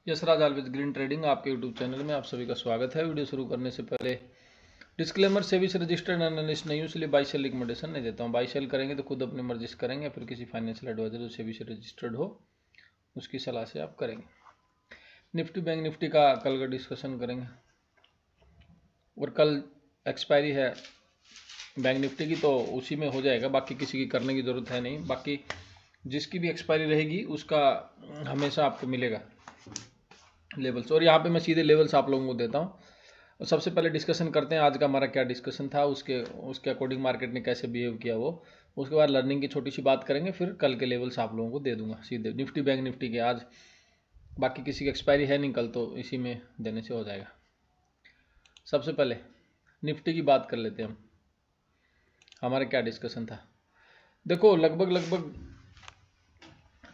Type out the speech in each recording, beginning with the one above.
Yashraj always green trading आपके YouTube channel में आप सभी का स्वागत है। वीडियो शुरू करने से पहले डिस्क्लेमर, सेबी से रजिस्टर्ड एनालिस्ट नहीं हूँ, इसलिए बाई सेल रिकमेंडेशन नहीं देता हूँ। बाई सेल करेंगे तो खुद अपनी मर्जी से करेंगे, फिर किसी फाइनेंशियल एडवाइजर जो सेबी से रजिस्टर्ड हो उसकी सलाह से आप करेंगे। निफ्टी बैंक निफ्टी का कल का डिस्कशन करेंगे और कल एक्सपायरी है बैंक निफ्टी की, तो उसी में हो जाएगा, बाकी किसी की करने की ज़रूरत है नहीं। बाकी जिसकी भी एक्सपायरी रहेगी उसका हमेशा आपको मिलेगा लेवल्स, और यहाँ पे मैं सीधे लेवल्स आप लोगों को देता हूँ। सबसे पहले डिस्कशन करते हैं आज का हमारा क्या डिस्कशन था, उसके अकॉर्डिंग मार्केट ने कैसे बिहेव किया वो। उसके बाद लर्निंग की छोटी सी बात करेंगे, फिर कल के लेवल्स आप लोगों को दे दूंगा सीधे निफ्टी बैंक निफ्टी के। आज बाकी किसी की एक्सपायरी है नहीं कल, तो इसी में देने से हो जाएगा। सबसे पहले निफ्टी की बात कर लेते हैं हम, हमारा क्या डिस्कशन था। देखो लगभग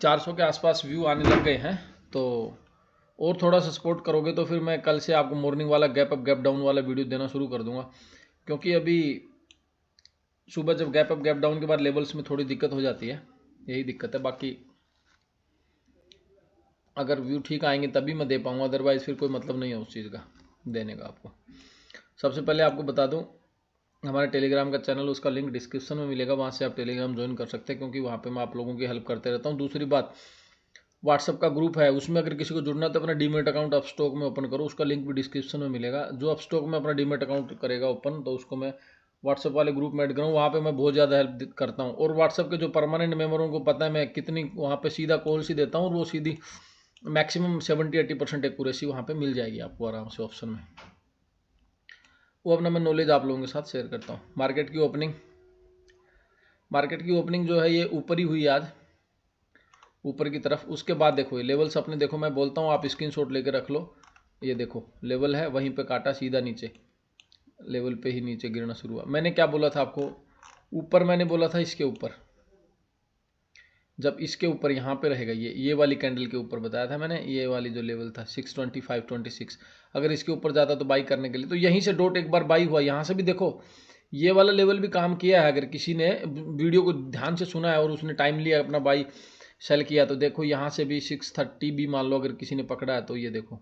400 के आसपास व्यू आने लग गए हैं, तो और थोड़ा सा सपोर्ट करोगे तो फिर मैं कल से आपको मॉर्निंग वाला गैप अप गैप डाउन वाला वीडियो देना शुरू कर दूंगा, क्योंकि अभी सुबह जब गैप अप गैप डाउन के बाद लेवल्स में थोड़ी दिक्कत हो जाती है, यही दिक्कत है। बाकी अगर व्यू ठीक आएंगे तभी मैं दे पाऊंगा, अदरवाइज फिर कोई मतलब नहीं है उस चीज़ का देने का आपको। सबसे पहले आपको बता दूं, हमारे टेलीग्राम का चैनल, उसका लिंक डिस्क्रिप्शन में मिलेगा, वहाँ से आप टेलीग्राम ज्वाइन कर सकते हैं, क्योंकि वहाँ पे मैं आप लोगों की हेल्प करते रहता हूँ। दूसरी बात, व्हाट्सअप का ग्रुप है, उसमें अगर किसी को जुड़ना है तो अपना डीमेट अकाउंट अपस्टॉक में ओपन करो, उसका लिंक भी डिस्क्रिप्शन में मिलेगा। जो अपस्टॉक में अपना डीमेट अकाउंट करेगा ओपन, तो उसको मैं व्हाट्सअप वाले ग्रुप में ऐड करूँ, वहाँ पे मैं बहुत ज़्यादा हेल्प करता हूँ। और व्हाट्सअप के जो परमानेंट मेंबरों को पता है मैं कितनी वहाँ पे सीधा कॉल सी देता हूँ, और वो सीधी मैक्सिमम 70-80% एक्यूरेसी वहाँ पे मिल जाएगी आपको आराम से ऑप्शन में। वो अपना मैं नॉलेज आप लोगों के साथ शेयर करता हूँ। मार्केट की ओपनिंग जो है ये ऊपर ही हुई आज, ऊपर की तरफ। उसके बाद देखो ये लेवल्स अपने, देखो मैं बोलता हूँ आप स्क्रीनशॉट लेकर रख लो। ये देखो लेवल है, वहीं पे काटा सीधा नीचे, लेवल पे ही नीचे गिरना शुरू हुआ। मैंने क्या बोला था आपको ऊपर, मैंने बोला था इसके ऊपर, जब इसके ऊपर यहाँ पे रहेगा, ये वाली कैंडल के ऊपर बताया था मैंने, ये वाली जो लेवल था 625-26, अगर इसके ऊपर जाता तो बाई करने के लिए, तो यहीं से डॉट एक बार बाई हुआ। यहाँ से भी देखो ये वाला लेवल भी काम किया है, अगर किसी ने वीडियो को ध्यान से सुना है और उसने टाइम लिया अपना बाई सेल किया, तो देखो यहाँ से भी 630 भी मान लो अगर किसी ने पकड़ा है, तो ये देखो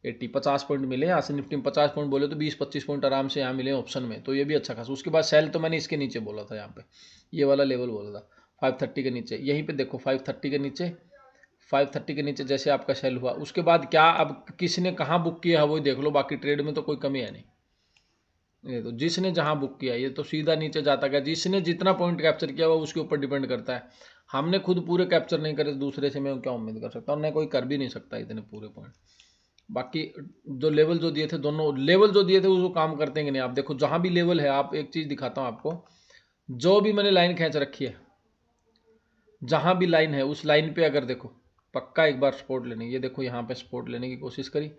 50 पॉइंट मिले यहाँ से। निफ्टी में 50 पॉइंट बोले तो 20-25 पॉइंट आराम से यहाँ मिले ऑप्शन में, तो ये भी अच्छा खासा। उसके बाद सेल तो मैंने इसके नीचे बोला था, यहाँ पे ये वाला लेवल बोला था 530 के नीचे, यहीं पे देखो 530 के नीचे, 530 के नीचे जैसे आपका सेल हुआ। उसके बाद क्या, अब किसने कहाँ बुक किया है वो देख लो, बाकी ट्रेड में तो कोई कमी है नहीं। ये तो जिसने जहाँ बुक किया ये तो सीधा नीचे जाता गया, जिसने जितना पॉइंट कैप्चर किया हुआ उसके ऊपर डिपेंड करता है। हमने खुद पूरे कैप्चर नहीं करे, दूसरे से मैं क्या उम्मीद कर सकता हूँ, नहीं कोई कर भी नहीं सकता इतने पूरे पॉइंट। बाकी जो लेवल जो दिए थे, दोनों लेवल जो दिए थे वो काम करते हैं कि नहीं, आप देखो जहाँ भी लेवल है, आप एक चीज़ दिखाता हूँ आपको, जो भी मैंने लाइन खींच रखी है, जहाँ भी लाइन है उस लाइन पे अगर देखो पक्का एक बार सपोर्ट लेने, ये देखो यहाँ पे सपोर्ट लेने की कोशिश करी,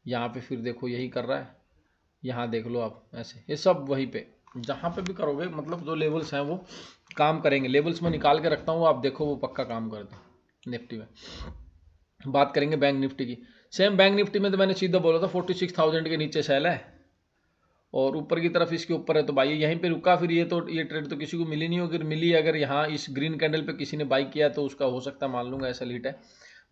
यहाँ पे फिर देखो यही कर रहा है, यहाँ देख लो आप ऐसे, ये सब वहीं पे जहाँ पे भी करोगे, मतलब जो लेवल्स हैं वो काम करेंगे। लेवल्स में निकाल के रखता हूँ, आप देखो वो पक्का काम करते हैं। निफ्टी में बात करेंगे बैंक निफ्टी की, सेम बैंक निफ्टी में तो मैंने सीधा बोला था 46,000 के नीचे सेल है और ऊपर की तरफ इसके ऊपर है, तो भाई यहीं पे रुका, फिर ये ट्रेड तो किसी को मिली नहीं, अगर मिली, अगर यहाँ इस ग्रीन कैंडल पे किसी ने बाई किया तो उसका हो सकता है मान लूँगा ऐसा लीट है।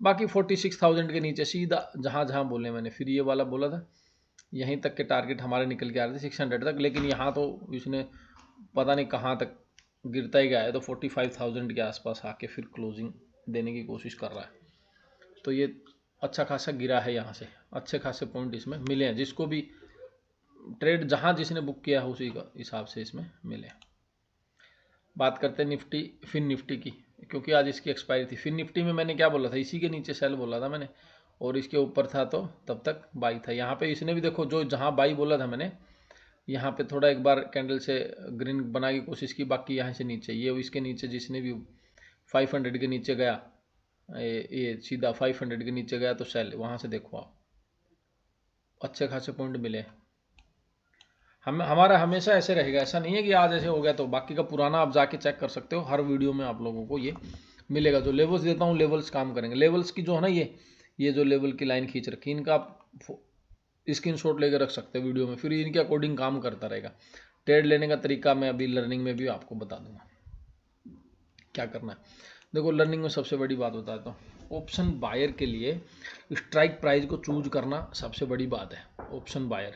बाकी 46,000 के नीचे सीधा जहाँ जहाँ बोले मैंने, फिर ये वाला बोला था यहीं तक के टारगेट हमारे निकल के आ रहे थे 600 तक, लेकिन यहाँ तो इसने पता नहीं कहाँ तक गिरता ही गया है, तो 45,000 के आसपास आके फिर क्लोजिंग देने की कोशिश कर रहा है। तो ये अच्छा खासा गिरा है, यहाँ से अच्छे खासे पॉइंट इसमें मिले हैं, जिसको भी ट्रेड जहाँ जिसने बुक किया है उसी का हिसाब से इसमें मिले। बात करते हैं निफ्टी फिन निफ्टी की, क्योंकि आज इसकी एक्सपायरी थी। फिन निफ्टी में मैंने क्या बोला था, इसी के नीचे सेल बोला था मैंने, और इसके ऊपर था तो तब तक बाई था। यहाँ पे इसने भी देखो जो जहाँ बाई बोला था मैंने, यहाँ पे थोड़ा एक बार कैंडल से ग्रीन बनाने की कोशिश की, बाकी यहाँ से नीचे, ये इसके नीचे जिसने भी 500 के नीचे गया, ये सीधा 500 के नीचे गया तो सेल, वहाँ से देखो आप अच्छे खासे पॉइंट मिले। हमारा हमेशा ऐसे रहेगा, ऐसा नहीं है कि आज ऐसे हो गया तो, बाकी का पुराना आप जाके चेक कर सकते हो, हर वीडियो में आप लोगों को ये मिलेगा। जो लेवल्स देता हूँ लेवल्स काम करेंगे। लेवल्स की जो है ना, ये जो लेवल की लाइन खींच रखी, इनका आप स्क्रीन शॉट लेकर रख सकते हो वीडियो में, फिर इनके अकॉर्डिंग काम करता रहेगा। ट्रेड लेने का तरीका मैं अभी लर्निंग में भी आपको बता दूंगा क्या करना है। देखो लर्निंग में सबसे बड़ी बात बताता हूँ, ऑप्शन बायर के लिए स्ट्राइक प्राइस को चूज करना सबसे बड़ी बात है। ऑप्शन बायर,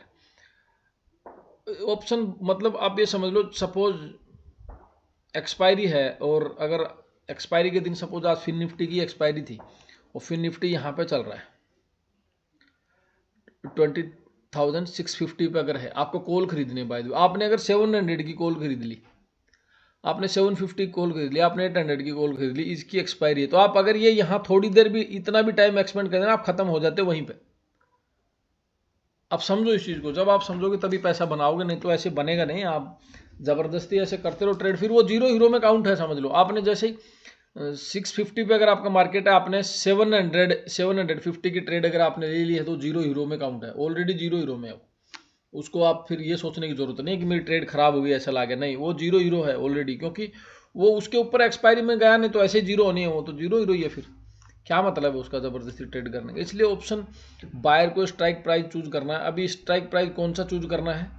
ऑप्शन मतलब आप ये समझ लो, सपोज एक्सपायरी है, और अगर एक्सपायरी के दिन सपोज आज फिन निफ्टी की एक्सपायरी थी और फिन निफ्टी यहाँ पे चल रहा है 20,650 पे अगर है, आपको कॉल खरीदनी है बाय द वे, आपने अगर 700 की कॉल खरीद ली, आपने 750 कॉल खरीद ली, आपने 800 की कॉल खरीद ली, इसकी एक्सपायरी है, तो आप अगर ये यहाँ थोड़ी देर भी इतना भी टाइम एक्सपेंड कर देना, आप खत्म हो जाते वहीं पे। आप समझो इस चीज़ को, जब आप समझोगे तभी पैसा बनाओगे, नहीं तो ऐसे बनेगा नहीं। आप ज़बरदस्ती ऐसे करते रहो ट्रेड, फिर वो जीरो हीरो में काउंट है, समझ लो। आपने जैसे ही 650 पे अगर आपका मार्केट है, आपने 750 की ट्रेड अगर आपने ले ली है, तो जीरो हीरो में काउंट है, ऑलरेडी जीरो हीरो में है। उसको आप फिर ये सोचने की जरूरत नहीं है कि मेरी ट्रेड खराब हो गई ऐसा लगा, नहीं, वो जीरो हीरो है ऑलरेडी, क्योंकि वो उसके ऊपर एक्सपायरी में गया नहीं, तो ऐसे जीरो होनी है, वो तो जीरो हीरो ही है, फिर क्या मतलब है उसका ज़बरदस्ती ट्रेड करने का। इसलिए ऑप्शन बायर को स्ट्राइक प्राइस चूज करना है। अभी स्ट्राइक प्राइस कौन सा चूज करना है,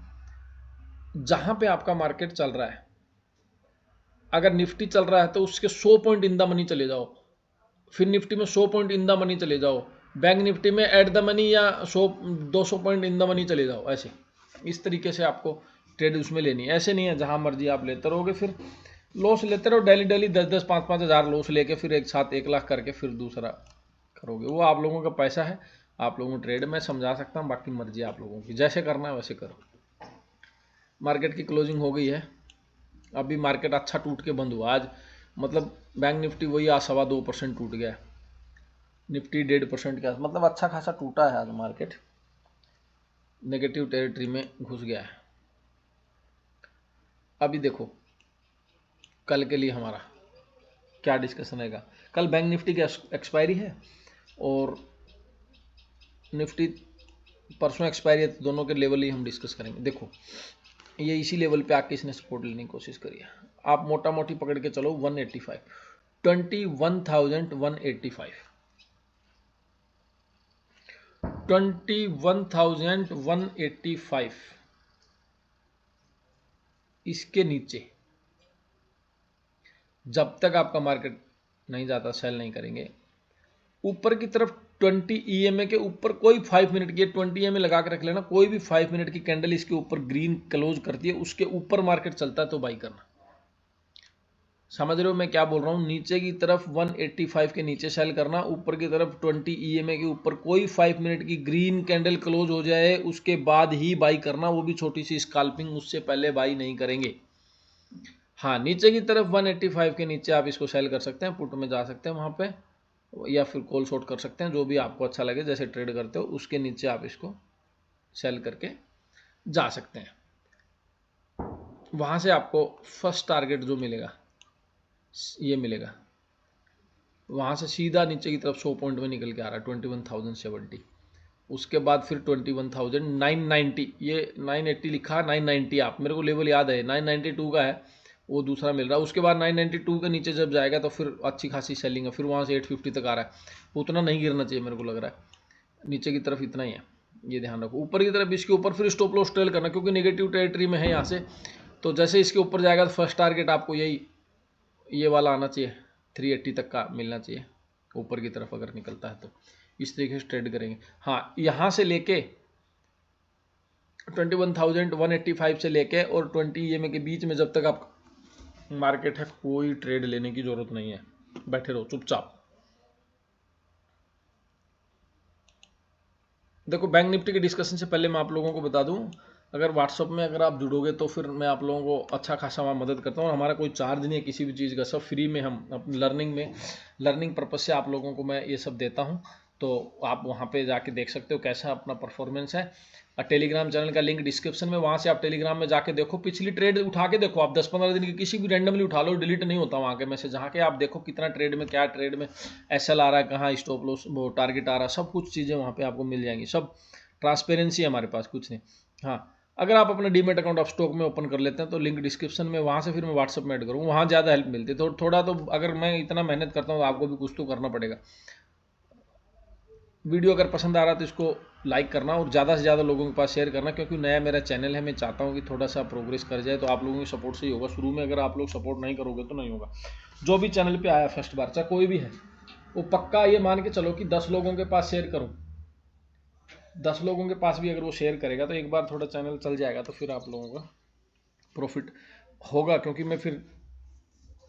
जहां पे आपका मार्केट चल रहा है। अगर निफ्टी चल रहा है तो उसके 100 पॉइंट इन द मनी चले जाओ, फिर निफ्टी में 100 पॉइंट इन द मनी चले जाओ, बैंक निफ्टी में एट द मनी या 200 पॉइंट इन द मनी चले जाओ। ऐसे इस तरीके से आपको ट्रेड उसमें लेनी है। ऐसे नहीं है जहां मर्जी आप लेते रहोगे, फिर लॉस लेते रहो डेली डेली 10-10, 5-5 हज़ार लॉस लेके फिर एक साथ 1 लाख करके फिर दूसरा करोगे। वो आप लोगों का पैसा है, आप लोगों को ट्रेड में समझा सकता हूँ, बाकी मर्जी आप लोगों की, जैसे करना है वैसे करो। मार्केट की क्लोजिंग हो गई है, अभी मार्केट अच्छा टूट के बंद हुआ आज, मतलब बैंक निफ्टी वही आज 2.25% टूट गया, निफ्टी 1.5% के आस, मतलब अच्छा खासा टूटा है आज मार्केट, नेगेटिव टेरिटरी में घुस गया है। अभी देखो कल के लिए हमारा क्या डिस्कशन रहेगा। कल बैंक निफ्टी की एक्सपायरी है और निफ्टी परसों एक्सपायरी है, तो दोनों के लेवल ही हम डिस्कस करेंगे। देखो ये इसी लेवल पे आके इसने सपोर्ट लेने की कोशिश करी है, आप मोटा मोटी पकड़ के चलो 185, 21,185, 21,185, इसके नीचे जब तक आपका मार्केट नहीं जाता सेल नहीं करेंगे। ऊपर की तरफ 20 EMA के ऊपर कोई 5 मिनट की 20 EMA लगा के रख लेना, कोई भी 5 मिनट की कैंडल इसके ऊपर ग्रीन क्लोज करती है, उसके ऊपर मार्केट चलता है तो बाई करना। समझ रहे हो मैं क्या बोल रहा हूँ। नीचे की तरफ 185 के नीचे सेल करना, ऊपर की तरफ 20 EMA के ऊपर कोई 5 मिनट की ग्रीन कैंडल क्लोज हो जाए उसके बाद ही बाई करना, वो भी छोटी सी स्कैल्पिंग, उससे पहले बाई नहीं करेंगे। हाँ, नीचे की तरफ 185 के नीचे आप इसको सेल कर सकते हैं, पुट में जा सकते हैं वहाँ पे, या फिर कॉल शॉर्ट कर सकते हैं, जो भी आपको अच्छा लगे, जैसे ट्रेड करते हो उसके नीचे आप इसको सेल करके जा सकते हैं। वहाँ से आपको फर्स्ट टारगेट जो मिलेगा ये मिलेगा, वहाँ से सीधा नीचे की तरफ 100 पॉइंट में निकल के आ रहा है 21,070, उसके बाद फिर 21,990, ये 980 लिखा, 990 आप मेरे को लेवल याद है, 992 का है, वो दूसरा मिल रहा है। उसके बाद 992 के नीचे जब जाएगा तो फिर अच्छी खासी सेलिंग है, फिर वहाँ से 850 तक आ रहा है, उतना नहीं गिरना चाहिए मेरे को लग रहा है, नीचे की तरफ इतना ही है, ये ध्यान रखो। ऊपर की तरफ इसके ऊपर फिर स्टॉप लॉस ट्रेल करना, क्योंकि नेगेटिव टेरिटरी में है यहाँ से, तो जैसे इसके ऊपर जाएगा तो फर्स्ट टारगेट आपको यही ये वाला आना चाहिए, 380 तक का मिलना चाहिए ऊपर की तरफ अगर निकलता है तो। इस तरीके से ट्रेड करेंगे। हाँ, यहाँ से लेके 21,185 से लेके और 20 EMA के बीच में जब तक आप मार्केट है, कोई ट्रेड लेने की जरूरत नहीं है, बैठे रहो चुपचाप। देखो बैंक निफ्टी के डिस्कशन से पहले मैं आप लोगों को बता दूं, अगर व्हाट्सअप में अगर आप जुड़ोगे तो फिर मैं आप लोगों को अच्छा खासा वहाँ मदद करता हूँ, और हमारा कोई चार्ज नहीं है किसी भी चीज़ का, सब फ्री में हम अपनी लर्निंग पर्पज़ से आप लोगों को मैं ये सब देता हूँ। तो आप वहाँ पे जाके देख सकते हो कैसा अपना परफॉर्मेंस है। टेलीग्राम चैनल का लिंक डिस्क्रिप्शन में, वहाँ से आप टेलीग्राम में जाके देखो, पिछली ट्रेड उठा के देखो, आप 10-15 दिन की किसी भी रैंडमली उठा लो, डिलीट नहीं होता वहाँ के मैसेज, जहाँ के आप देखो कितना ट्रेड में, क्या ट्रेड में SL आ रहा है, कहाँ स्टॉप लॉस वो टारगेट आ रहा है, सब कुछ चीज़ें वहाँ पे आपको मिल जाएंगी, सब ट्रांसपेरेंसी है हमारे पास, कुछ नहीं। हाँ, अगर आप अपना डीमेट अकाउंट आप स्टॉक में ओपन कर लेते हैं तो लिंक डिस्क्रिप्शन में, वहाँ से फिर मैं व्हाट्सअप में ऐड करूँ, वहाँ ज़्यादा हेल्प मिलती है। तो थोड़ा तो अगर मैं इतना मेहनत करता हूँ तो आपको भी कुछ तो करना पड़ेगा। वीडियो अगर पसंद आ रहा है तो इसको लाइक करना और ज़्यादा से ज़्यादा लोगों के पास शेयर करना, क्योंकि नया मेरा चैनल है, मैं चाहता हूँ कि थोड़ा सा प्रोग्रेस कर जाए। तो आप लोगों की सपोर्ट से ही होगा। शुरू में अगर आप लोग सपोर्ट नहीं करोगे तो नहीं होगा। जो भी चैनल पे आया फर्स्ट बार, चाहे कोई भी है, वो पक्का ये मान के चलो कि 10 लोगों के पास शेयर करूँ, 10 लोगों के पास भी अगर वो शेयर करेगा तो एक बार थोड़ा चैनल चल जाएगा, तो फिर आप लोगों का प्रॉफिट होगा, क्योंकि मैं फिर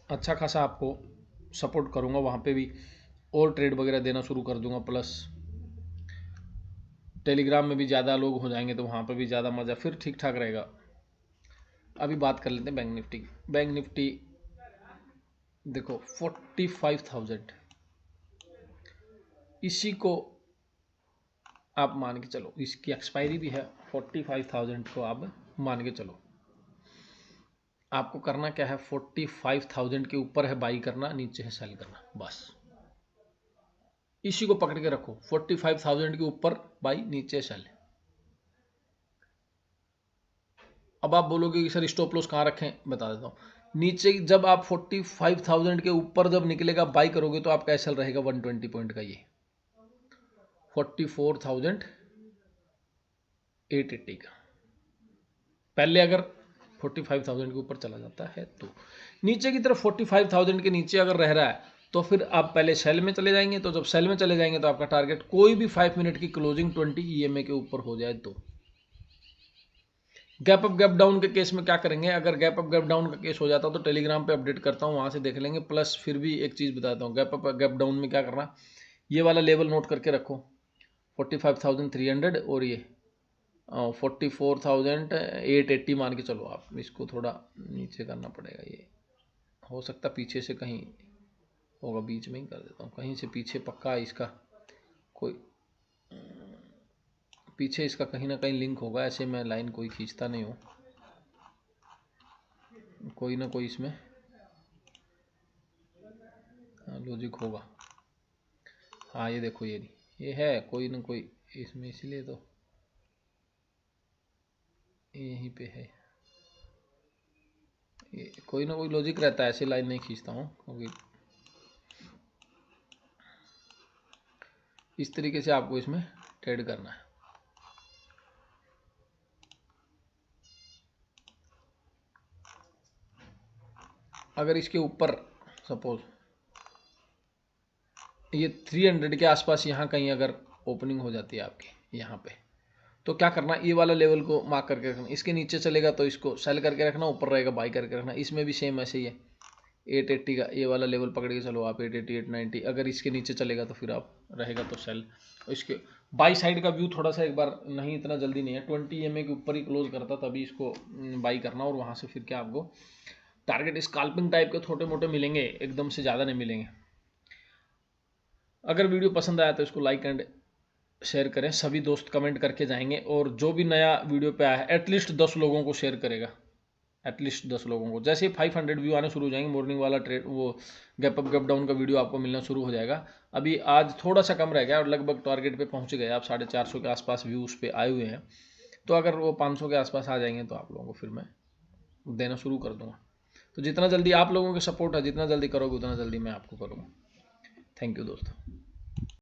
अच्छा खासा आपको सपोर्ट करूँगा। वहाँ पे भी और ट्रेड वगैरह देना शुरू कर दूंगा, प्लस टेलीग्राम में भी ज़्यादा लोग हो जाएंगे तो वहाँ पे भी ज़्यादा मज़ा, फिर ठीक ठाक रहेगा। अभी बात कर लेते हैं बैंक निफ्टी की। बैंक निफ्टी देखो 45,000, इसी को आप मान के चलो, इसकी एक्सपायरी भी है 45,000 को आप मान के चलो। आपको करना क्या है, 45,000 के ऊपर है बाई करना, नीचे है सेल करना, बस इसी को पकड़ के रखो। 45,000 के ऊपर बाई, नीचे सेल। अब आप बोलोगे कि सर स्टॉप लॉस कहाँ रखें, बता देता हूँ। नीचे जब आप 45,000 के ऊपर जब निकलेगा बाई करोगे तो आपका एसएल रहेगा 120 पॉइंट का, ये 44,880 का। पहले अगर 45,000 के ऊपर चला जाता है तो नीचे की तरफ 45,000 के नीचे अगर रह रहा है तो फिर आप पहले सेल में चले जाएंगे। तो जब सेल में चले जाएंगे तो आपका टारगेट कोई भी 5 मिनट की क्लोजिंग 20 EMA के ऊपर हो जाए तो। गैप अप गैप डाउन के केस में क्या करेंगे, अगर गैप अप गैप डाउन का केस हो जाता तो टेलीग्राम पे अपडेट करता हूँ, वहाँ से देख लेंगे। प्लस फिर भी एक चीज़ बताता हूँ, गैप अप गैप डाउन में क्या करना, ये वाला लेवल नोट करके रखो 45,300 और ये 44,880 मान के चलो। आप इसको थोड़ा नीचे करना पड़ेगा, ये हो सकता पीछे से कहीं होगा, बीच में ही कर देता हूँ, कहीं से पीछे पक्का इसका कोई पीछे इसका कहीं ना कहीं लिंक होगा। ऐसे मैं लाइन कोई खींचता नहीं हूँ, कोई ना कोई इसमें लॉजिक होगा। हाँ ये देखो, ये है कोई ना कोई इसमें, इसलिए तो यहीं पे है, ये कोई ना कोई लॉजिक रहता है, ऐसे लाइन नहीं खींचता हूँ, क्योंकि इस तरीके से आपको इसमें ट्रेड करना है। अगर इसके ऊपर सपोज ये 300 के आसपास यहाँ कहीं अगर ओपनिंग हो जाती है आपकी यहाँ पे, तो क्या करना, ये वाला लेवल को मार्क करके रखना। इसके नीचे चलेगा तो इसको सेल करके रखना, ऊपर रहेगा बाई करके रखना। इसमें भी सेम ऐसे ही है, 880 का ये वाला लेवल पकड़ के चलो आप, 880 890। अगर इसके नीचे चलेगा तो फिर आप रहेगा तो सेल। इसके बाई साइड का व्यू थोड़ा सा एक बार, नहीं इतना जल्दी नहीं है, 20 EMA के ऊपर ही क्लोज करता तभी इसको बाई करना। और वहाँ से फिर क्या आपको टारगेट स्कैल्पिंग टाइप के छोटे मोटे मिलेंगे, एकदम से ज़्यादा नहीं मिलेंगे। अगर वीडियो पसंद आया तो इसको लाइक एंड शेयर करें, सभी दोस्त कमेंट करके जाएंगे। और जो भी नया वीडियो पे आया है एटलीस्ट 10 लोगों को शेयर करेगा, एटलीस्ट 10 लोगों को। जैसे 500 व्यू आने शुरू हो जाएंगे, मॉर्निंग वाला ट्रेड वो गैप अप गैप डाउन का वीडियो आपको मिलना शुरू हो जाएगा। अभी आज थोड़ा सा कम रह गया और लगभग टारगेट पे पहुंच गए आप, 450 के आसपास व्यू उस पर आए हुए हैं। तो अगर वो 500 के आसपास आ जाएंगे तो आप लोगों को फिर मैं देना शुरू कर दूंगा। तो जितना जल्दी आप लोगों के सपोर्ट है, जितना जल्दी करोगे उतना जल्दी मैं आपको करूँगा। थैंक यू दोस्तों।